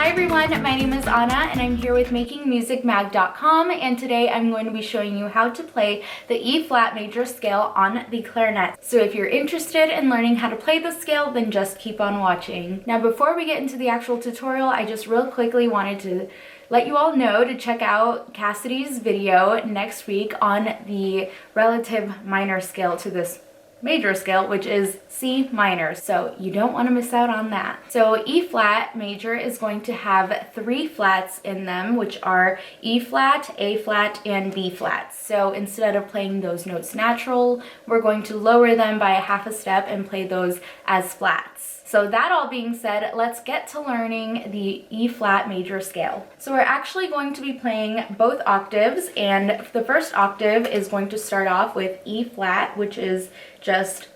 Hi everyone, my name is Anna and I'm here with makingmusicmag.com, and today I'm going to be showing you how to play the E flat major scale on the clarinet. So if you're interested in learning how to play the scale, then just keep on watching. Now before we get into the actual tutorial, I just real quickly wanted to let you all know to check out Cassidy's video next week on the relative minor scale to this major scale, which is C minor, so you don't want to miss out on that. So E flat major is going to have 3 flats in them, which are E flat, A flat, and B flat. So instead of playing those notes natural, we're going to lower them by a half a step and play those as flats. So that all being said, let's get to learning the E flat major scale. So we're actually going to be playing both octaves, and the first octave is going to start off with E flat, which is just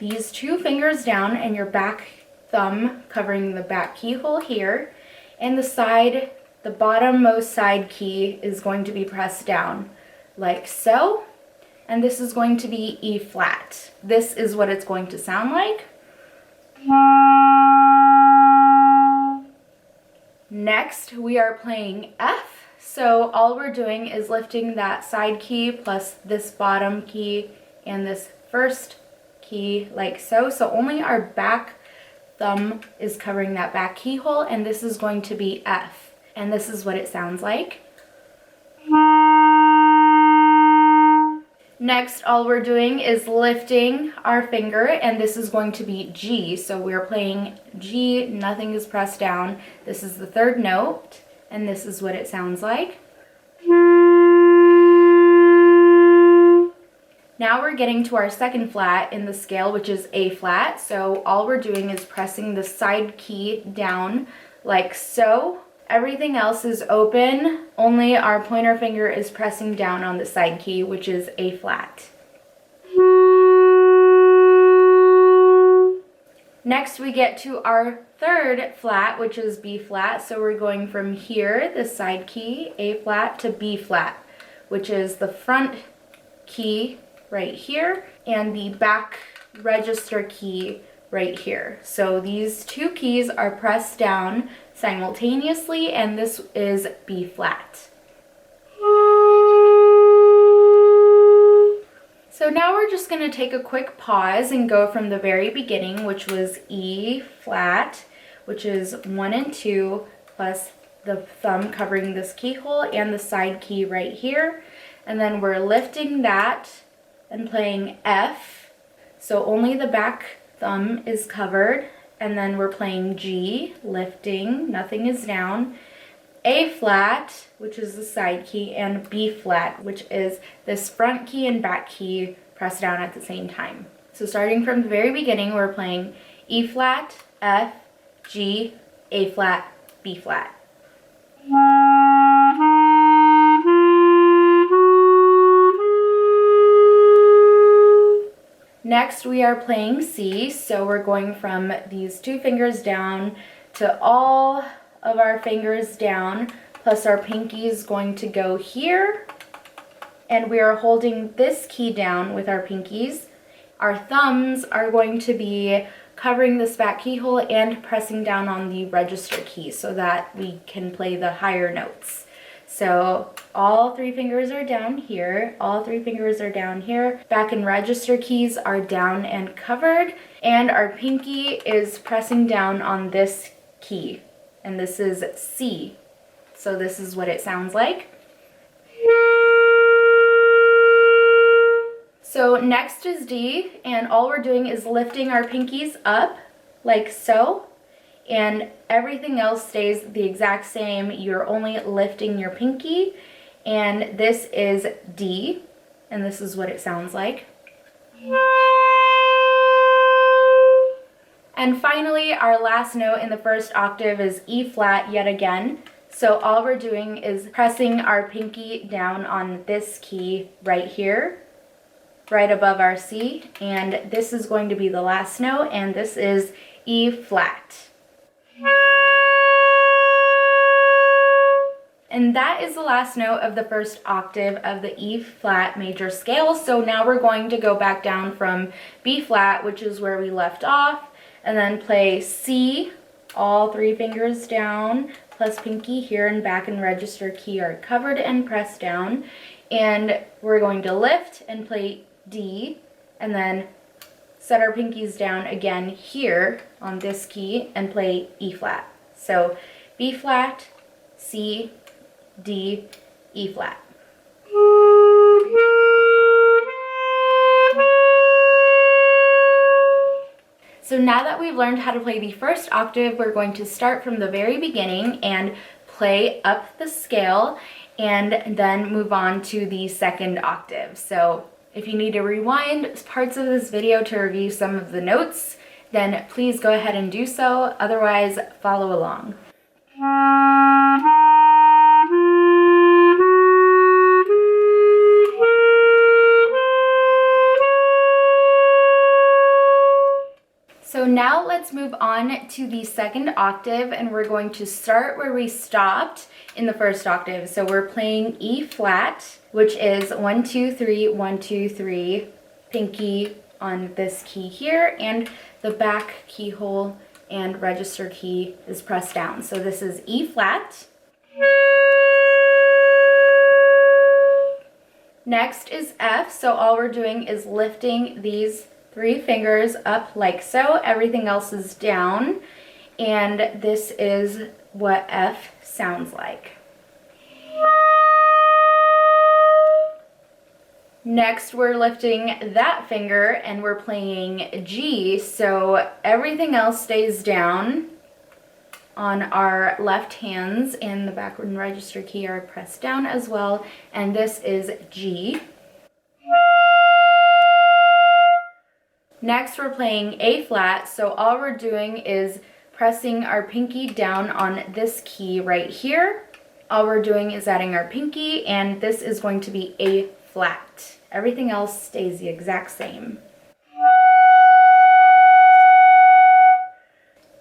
these 2 fingers down and your back thumb covering the back keyhole here, and the bottommost side key is going to be pressed down like so, and this is going to be E flat. This is what it's going to sound like. Next, we are playing F. So all we're doing is lifting that side key plus this bottom key and this first key like so. So only our back thumb is covering that back keyhole, and this is going to be F. And this is what it sounds like. Next, all we're doing is lifting our finger, and this is going to be G. So we're playing G, nothing is pressed down. This is the 3rd note, and this is what it sounds like. Now we're getting to our 2nd flat in the scale, which is A flat. So all we're doing is pressing the side key down like so. Everything else is open, only our pointer finger is pressing down on the side key, which is A flat. Next we get to our 3rd flat, which is B flat. So we're going from here, the side key, A flat, to B flat, which is the front key right here and the back register key right here. So these 2 keys are pressed down simultaneously, and this is B flat. So now we're just going to take a quick pause and go from the very beginning, which was E flat, which is 1 and 2 plus the thumb covering this keyhole and the side key right here, and then we're lifting that and playing F, so only the back thumb is covered, and then we're playing G, lifting, nothing is down, A flat, which is the side key, and B flat, which is this front key and back key pressed down at the same time. So starting from the very beginning, we're playing E flat, F, G, A flat, B flat. Next, we are playing C, so we're going from these 2 fingers down to all of our fingers down, plus our pinky is going to go here, and we are holding this key down with our pinkies. Our thumbs are going to be covering this back keyhole and pressing down on the register key so that we can play the higher notes. So all 3 fingers are down here, all 3 fingers are down here, back and register keys are down and covered, and our pinky is pressing down on this key, and this is C. So this is what it sounds like. So next is D, and all we're doing is lifting our pinkies up like so, and everything else stays the exact same. You're only lifting your pinky, and this is D, and this is what it sounds like. And finally, our last note in the first octave is E flat yet again. So all we're doing is pressing our pinky down on this key right here, right above our C, and this is going to be the last note, and this is E flat. And that is the last note of the first octave of the E flat major scale. So now we're going to go back down from B flat, which is where we left off, and then play C, all 3 fingers down, plus pinky here and back and register key are covered and pressed down. And we're going to lift and play D, and then set our pinkies down again here on this key and play E flat. So B flat, C, D, E flat. So now that we've learned how to play the first octave, we're going to start from the very beginning and play up the scale and then move on to the second octave. So if you need to rewind parts of this video to review some of the notes, then please go ahead and do so. Otherwise, follow along. So now let's move on to the second octave, and we're going to start where we stopped in the first octave. So we're playing E flat, which is 1, 2, 3, 1, 2, 3, pinky on this key here, and the back keyhole and register key is pressed down. So this is E flat. Next is F, so all we're doing is lifting these 3 fingers up like so. Everything else is down, and this is what F sounds like. Next, we're lifting that finger and we're playing G, so everything else stays down on our left hands, and the backward and register key are pressed down as well, and this is G. Next, we're playing A flat, so all we're doing is pressing our pinky down on this key right here. All we're doing is adding our pinky, and this is going to be A flat. Everything else stays the exact same.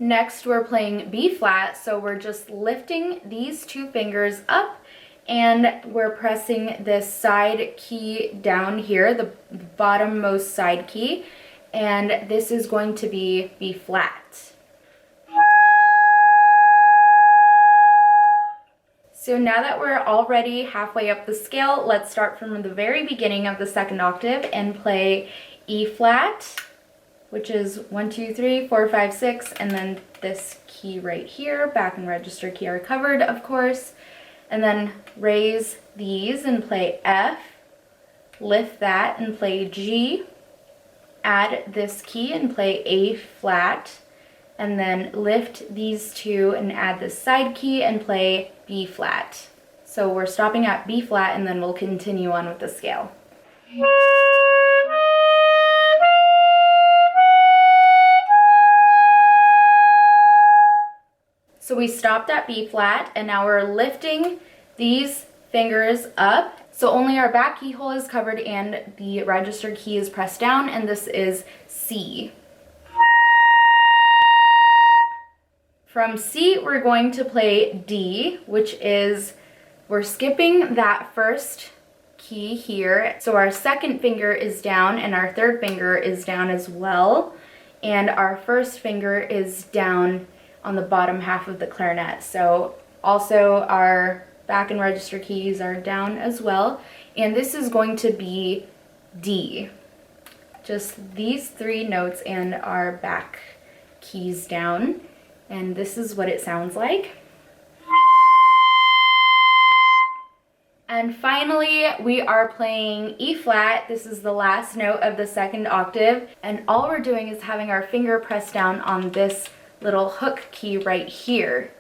Next, we're playing B flat, so we're just lifting these 2 fingers up, and we're pressing this side key down here, the bottommost side key, and this is going to be B flat. So now that we're already halfway up the scale, let's start from the very beginning of the second octave and play E flat, which is 1, 2, 3, 4, 5, 6, and then this key right here, back and register key are covered, of course, and then raise these and play F, lift that and play G, add this key and play A flat, and then lift these 2 and add the side key and play B flat. So we're stopping at B flat, and then we'll continue on with the scale. So we stopped at B flat, and now we're lifting these fingers up. So only our back keyhole is covered and the register key is pressed down, and this is C. From C, we're going to play D, which is, we're skipping that first key here. So our second finger is down and our third finger is down as well. And our first finger is down on the bottom half of the clarinet. So also our back and register keys are down as well. And this is going to be D. Just these 3 notes and our back keys down. And this is what it sounds like. And finally, we are playing E flat. This is the last note of the second octave. And all we're doing is having our finger pressed down on this little hook key right here.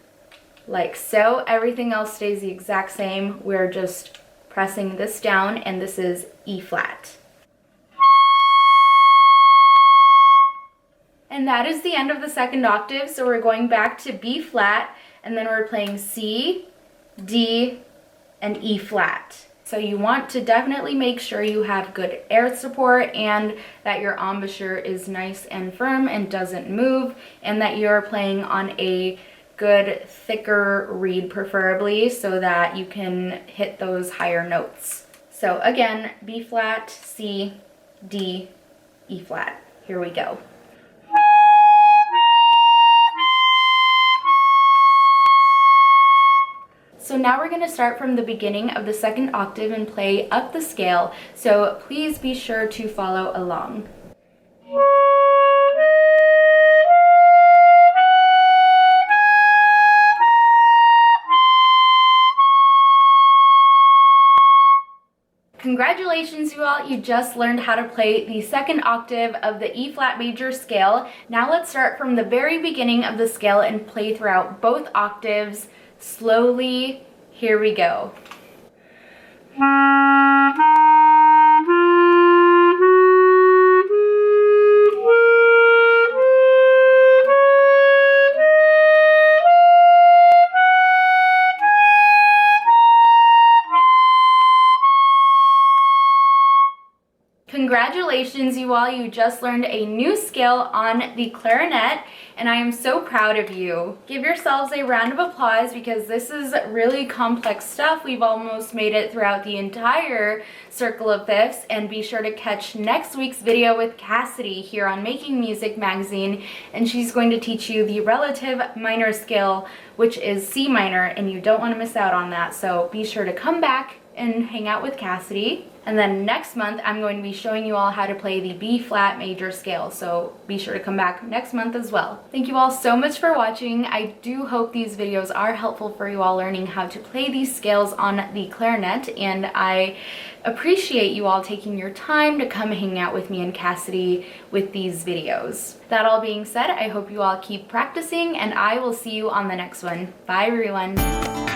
Like so. Everything else stays the exact same. We're just pressing this down, and this is E flat. And that is the end of the second octave. So we're going back to B flat, and then we're playing C, D, and E flat. So you want to definitely make sure you have good air support and that your embouchure is nice and firm and doesn't move, and that you're playing on a good thicker reed preferably, so that you can hit those higher notes. So again, B flat, C, D, E flat. Here we go. So now we're going to start from the beginning of the second octave and play up the scale, so please be sure to follow along. Congratulations, you all, you just learned how to play the second octave of the E flat major scale. Now let's start from the very beginning of the scale and play throughout both octaves slowly. Here we go. Congratulations, you all, you just learned a new scale on the clarinet, and I am so proud of you. Give yourselves a round of applause because this is really complex stuff. We've almost made it throughout the entire circle of fifths, and be sure to catch next week's video with Cassidy here on Making Music Magazine, and she's going to teach you the relative minor scale, which is C minor, and you don't want to miss out on that, so be sure to come back and hang out with Cassidy. And then next month, I'm going to be showing you all how to play the B flat major scale, so be sure to come back next month as well. Thank you all so much for watching. I do hope these videos are helpful for you all learning how to play these scales on the clarinet, and I appreciate you all taking your time to come hang out with me and Cassidy with these videos. That all being said, I hope you all keep practicing, and I will see you on the next one. Bye, everyone.